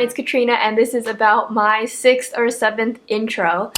everyone, it's Katrina and this is about my 6th or 7th intro.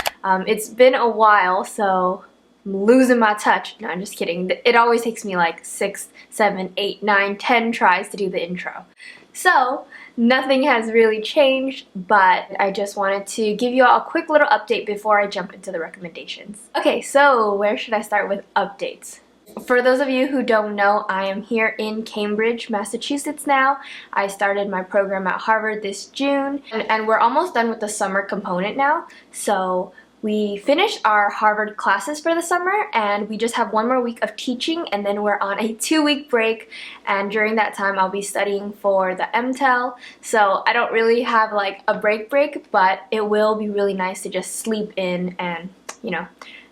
It's been a while, so I'm losing my touch. No, I'm just kidding. It always takes me like 6, 7, 8, 9, 10 tries to do the intro. So nothing has really changed, but I just wanted to give you all a quick little update before I jump into the recommendations. Okay, so where should I start with updates? For those of you who don't know, I am here in Cambridge, Massachusetts now. I started my program at Harvard this June, and we're almost done with the summer component now. So we finished our Harvard classes for the summer, and we just have one more week of teaching, and then we're on a 2-week break, and during that time I'll be studying for the MTEL. So I don't really have like a break, but it will be really nice to just sleep in and, you know,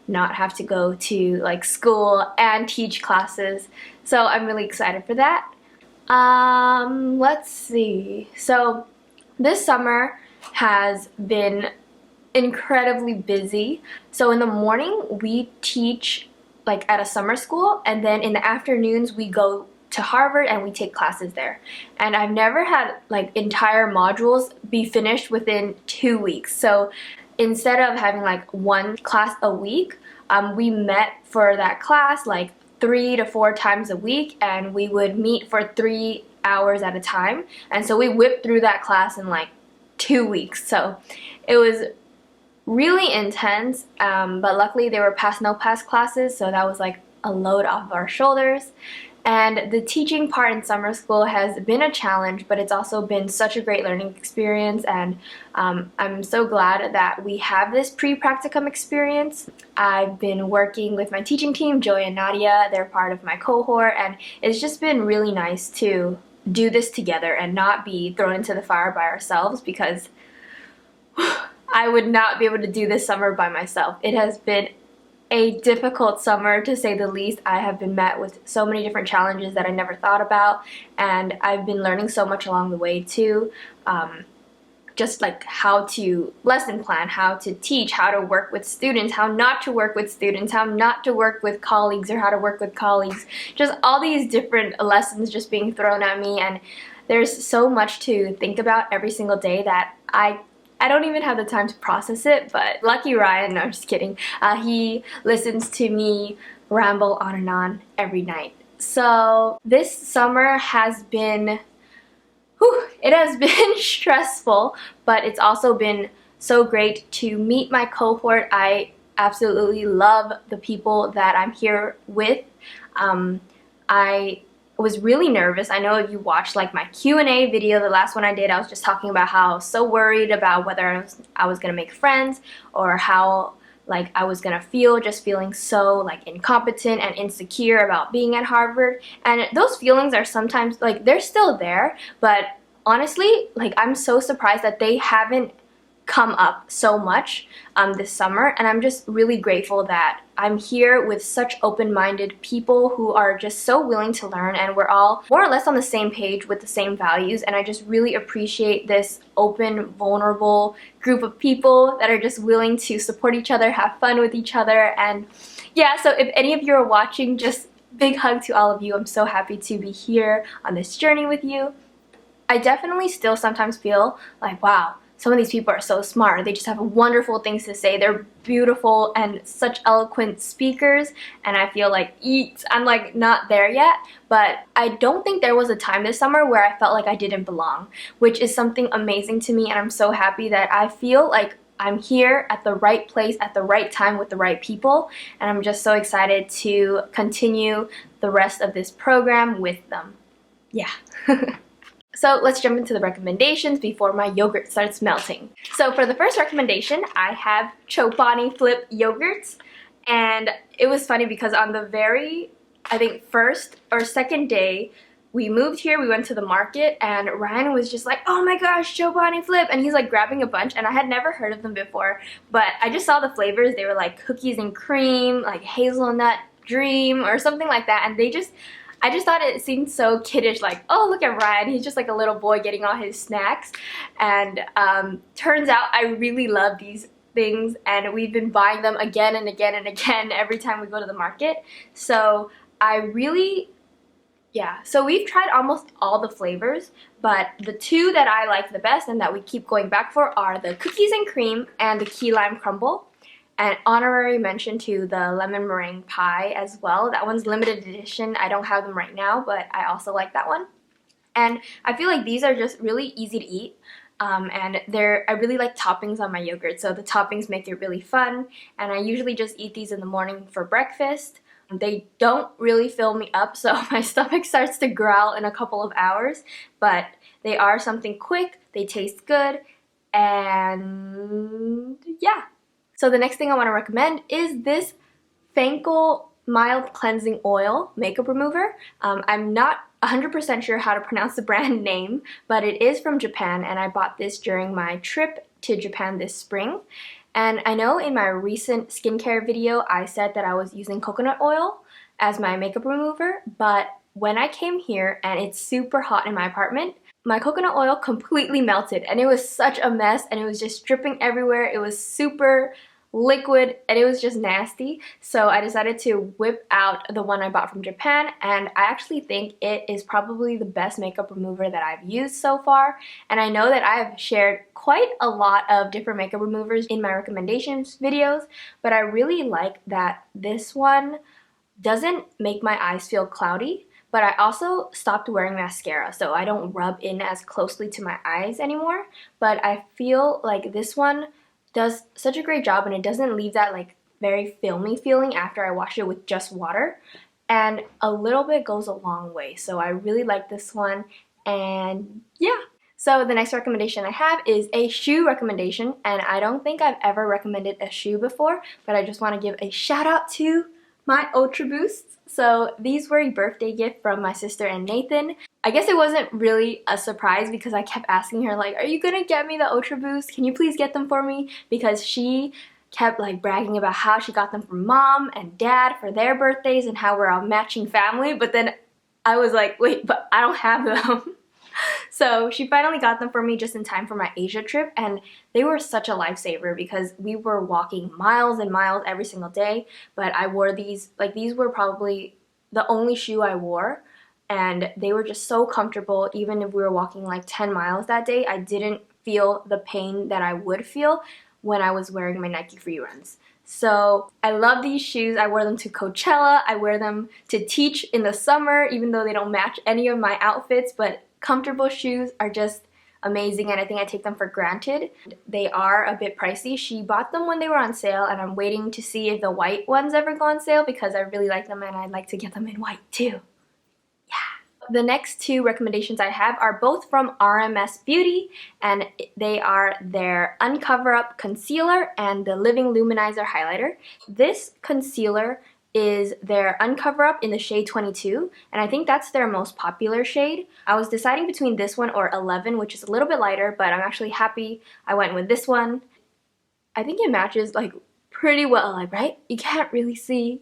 not have to go to like school and teach classes. So I'm really excited for that. Let's see. So this summer has been incredibly busy. So in the morning we teach like at a summer school, and then in the afternoons we go to Harvard and we take classes there. And I've never had like entire modules be finished within 2 weeks. So instead of having like one class a week, we met for that class like 3 to 4 times a week, and we would meet for 3 hours at a time. And so we whipped through that class in like 2 weeks. So it was really intense, but luckily they were no pass classes, so that was like a load off our shoulders. And the teaching part in summer school has been a challenge, but it's also been such a great learning experience, and I'm so glad that we have this pre-practicum experience. I've been working with my teaching team, Joy and Nadia. They're part of my cohort, and it's just been really nice to do this together and not be thrown into the fire by ourselves, because I would not be able to do this summer by myself. It has been a difficult summer, to say the least. I have been met with so many different challenges that I never thought about, and I've been learning so much along the way too. Just like how to lesson plan, how to teach, how to work with students, how not to work with students, how not to work with colleagues, or how to work with colleagues. Just all these different lessons just being thrown at me, and there's so much to think about every single day that I don't even have the time to process it. But lucky Ryan, no, I'm just kidding, he listens to me ramble on and on every night. So this summer has been, it has been stressful, but it's also been so great to meet my cohort. I absolutely love the people that I'm here with. I was really nervous. I know if you watched like my Q&A video, the last one I did, I was just talking about how I was so worried about whether I was gonna make friends, or how like I was gonna feel, just feeling so like incompetent and insecure about being at Harvard. And those feelings are sometimes like, they're still there, but honestly, like I'm so surprised that they haven't come up so much this summer, and I'm just really grateful that I'm here with such open-minded people who are just so willing to learn, and we're all more or less on the same page with the same values. And I just really appreciate this open, vulnerable group of people that are just willing to support each other, have fun with each other. And yeah, so if any of you are watching, just big hug to all of you. I'm so happy to be here on this journey with you. I definitely still sometimes feel like, wow, some of these people are so smart. They just have wonderful things to say. They're beautiful and such eloquent speakers, and I feel like, I'm like not there yet. But I don't think there was a time this summer where I felt like I didn't belong, which is something amazing to me, and I'm so happy that I feel like I'm here at the right place at the right time with the right people, and I'm just so excited to continue the rest of this program with them. Yeah. So let's jump into the recommendations before my yogurt starts melting. So for the first recommendation, I have Chobani flip yogurts. And it was funny because on the very, I think, first or second day we moved here, we went to the market, and Ryan was just like, oh my gosh, Chobani flip, and he's like grabbing a bunch, and I had never heard of them before, but I just saw the flavors. They were like cookies and cream, like hazelnut dream or something like that, and I just thought it seemed so kiddish, like, oh, look at Ryan, he's just like a little boy getting all his snacks. And turns out I really love these things, and we've been buying them again and again and again every time we go to the market. So I really Yeah, so we've tried almost all the flavors, but the two that I like the best and that we keep going back for are the cookies and cream and the key lime crumble. And honorary mention to the lemon meringue pie as well. That one's limited edition. I don't have them right now, but I also like that one. And I feel like these are just really easy to eat. And I really like toppings on my yogurt, so the toppings make it really fun. And I usually just eat these in the morning for breakfast. They don't really fill me up, so my stomach starts to growl in a couple of hours, but they are something quick, they taste good, and yeah. So the next thing I want to recommend is this fancl mild cleansing oil makeup remover. I'm not 100% sure how to pronounce the brand name, but it is from Japan, and I bought this during my trip to Japan this spring. And I know in my recent skincare video I said that I was using coconut oil as my makeup remover, but when I came here and it's super hot in my apartment, my coconut oil completely melted and it was such a mess and it was just dripping everywhere. It was super liquid and it was just nasty, so I decided to whip out the one I bought from Japan, and I actually think it is probably the best makeup remover that I've used so far. And I know that I've shared quite a lot of different makeup removers in my recommendations videos, but I really like that this one doesn't make my eyes feel cloudy, but I also stopped wearing mascara, so I don't rub in as closely to my eyes anymore. But I feel like this one does such a great job and it doesn't leave that like very filmy feeling after I wash it with just water, and a little bit goes a long way, so I really like this one. And yeah, so the next recommendation I have is a shoe recommendation, and I don't think I've ever recommended a shoe before, but I just want to give a shout out to my Ultra Boosts. So these were a birthday gift from my sister and Nathan. I guess it wasn't really a surprise because I kept asking her like, are you gonna get me the Ultra Boost? Can you please get them for me? Because she kept like bragging about how she got them from mom and dad for their birthdays and how we're a matching family, but then I was like, wait, but I don't have them. So she finally got them for me just in time for my Asia trip, and they were such a lifesaver because we were walking miles and miles every single day, but I wore these, like these were probably the only shoe I wore, and they were just so comfortable. Even if we were walking like 10 miles that day, I didn't feel the pain that I would feel when I was wearing my Nike Free Runs. So I love these shoes. I wear them to Coachella. I wear them to teach in the summer, even though they don't match any of my outfits, but comfortable shoes are just amazing, and I think I take them for granted. They are a bit pricey. She bought them when they were on sale, and I'm waiting to see if the white ones ever go on sale because I really like them and I'd like to get them in white too. The next two recommendations I have are both from RMS Beauty, and they are their Uncover Up Concealer and the Living Luminizer Highlighter. This concealer is their Uncover Up in the shade 22, and I think that's their most popular shade. I was deciding between this one or 11, which is a little bit lighter, but I'm actually happy I went with this one. I think it matches like pretty well, like, right? You can't really see.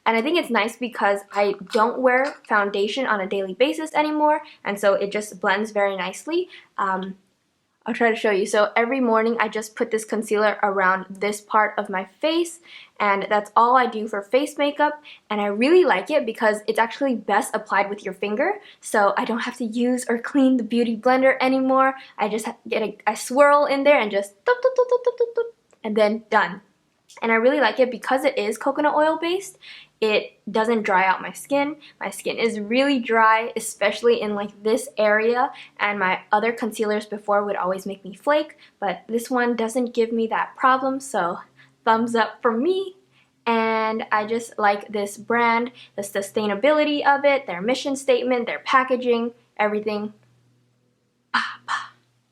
And I think it's nice because I don't wear foundation on a daily basis anymore, and so it just blends very nicely. I'll try to show you. So every morning I just put this concealer around this part of my face, and that's all I do for face makeup, and I really like it because it's actually best applied with your finger, so I don't have to use or clean the beauty blender anymore. I just get a swirl in there and just doop, doop, doop, doop, doop, doop, and then done. And I really like it because it is coconut oil based. It doesn't dry out my skin. My skin is really dry, especially in like this area, and my other concealers before would always make me flake, but this one doesn't give me that problem, so thumbs up for me. And I just like this brand, the sustainability of it, their mission statement, their packaging, everything.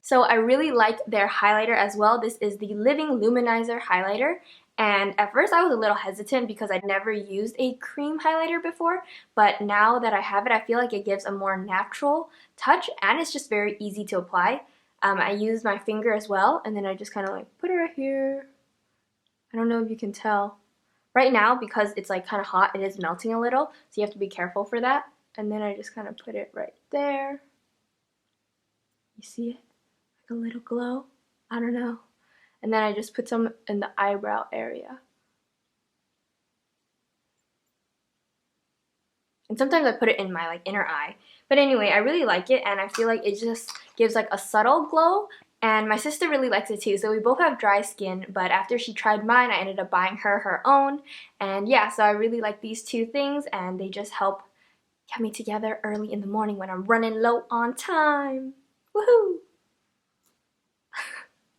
So I really like their highlighter as well. This is the Living Luminizer Highlighter. And at first I was a little hesitant because I'd never used a cream highlighter before, but now that I have it, I feel like it gives a more natural touch and it's just very easy to apply. I use my finger as well, and then I just kind of like put it right here. I don't know if you can tell. Right now, because it's like kind of hot, it is melting a little, so you have to be careful for that. And then I just kind of put it right there. You see it? Like a little glow? I don't know. And then I just put some in the eyebrow area. And And sometimes I put it in my like inner eye. But anyway, I really like it, and I feel like it just gives like a subtle glow. And my sister really likes it too, so we both have dry skin, but after she tried mine, I ended up buying her her own. And yeah, so I really like these two things, and they just help get me together early in the morning when I'm running low on time. Woohoo!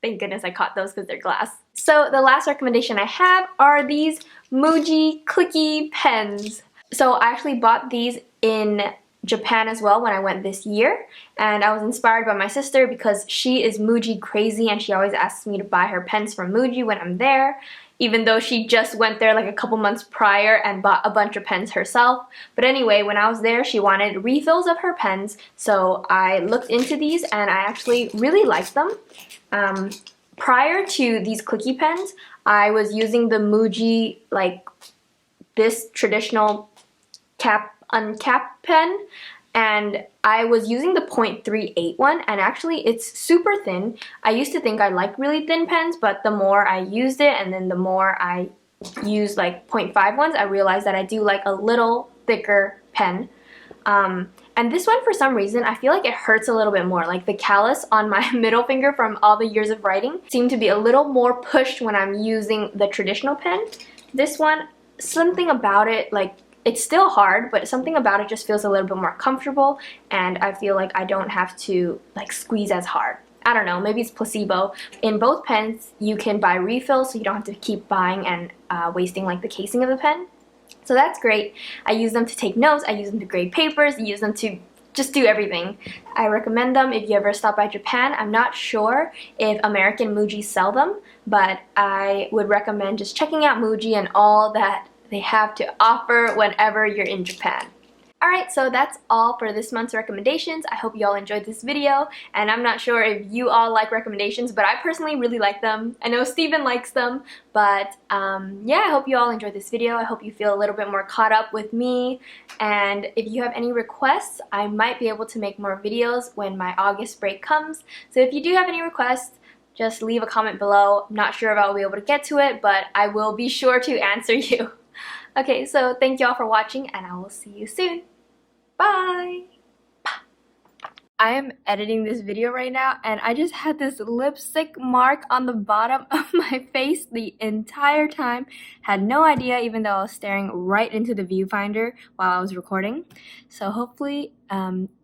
Thank goodness I caught those because they're glass. So the last recommendation I have are these Muji Clicky Pens. So I actually bought these in Japan as well when I went this year, and I was inspired by my sister because she is Muji crazy and she always asks me to buy her pens from Muji when I'm there, even though she just went there like a couple months prior and bought a bunch of pens herself. But anyway, when I was there, she wanted refills of her pens, so I looked into these and I actually really liked them. Prior to these Clicky pens, I was using the Muji, like this traditional uncapped pen, and I was using the 0.38 one, and actually it's super thin. I used to think I liked really thin pens, but the more I used it and then the more I used like 0.5 ones, I realized that I do like a little thicker pen. And this one, for some reason, I feel like it hurts a little bit more. Like the callus on my middle finger from all the years of writing seemed to be a little more pushed when I'm using the traditional pen. This one, something about it, like it's still hard, but something about it just feels a little bit more comfortable, and I feel like I don't have to like squeeze as hard. I don't know, maybe it's placebo. In both pens, you can buy refills, so you don't have to keep buying and wasting like the casing of the pen. So that's great. I use them to take notes, I use them to grade papers, I use them to just do everything. I recommend them if you ever stop by Japan. I'm not sure if American Muji sell them, but I would recommend just checking out Muji and all that they have to offer whenever you're in Japan. Alright, so that's all for this month's recommendations. I hope you all enjoyed this video, and I'm not sure if you all like recommendations, but I personally really like them. I know Steven likes them, but yeah, I hope you all enjoyed this video. I hope you feel a little bit more caught up with me, and if you have any requests, I might be able to make more videos when my August break comes. So if you do have any requests, just leave a comment below. I'm not sure if I'll be able to get to it, but I will be sure to answer you. Okay, so thank you all for watching, and I will see you soon. Bye! I am editing this video right now, and I just had this lipstick mark on the bottom of my face the entire time. Had no idea, even though I was staring right into the viewfinder while I was recording. So hopefully,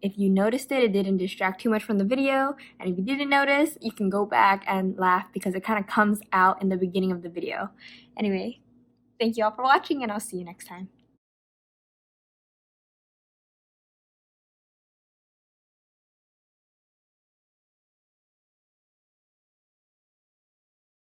if you noticed it, it didn't distract too much from the video. And if you didn't notice, you can go back and laugh because it kind of comes out in the beginning of the video. Anyway, thank you all for watching, and I'll see you next time.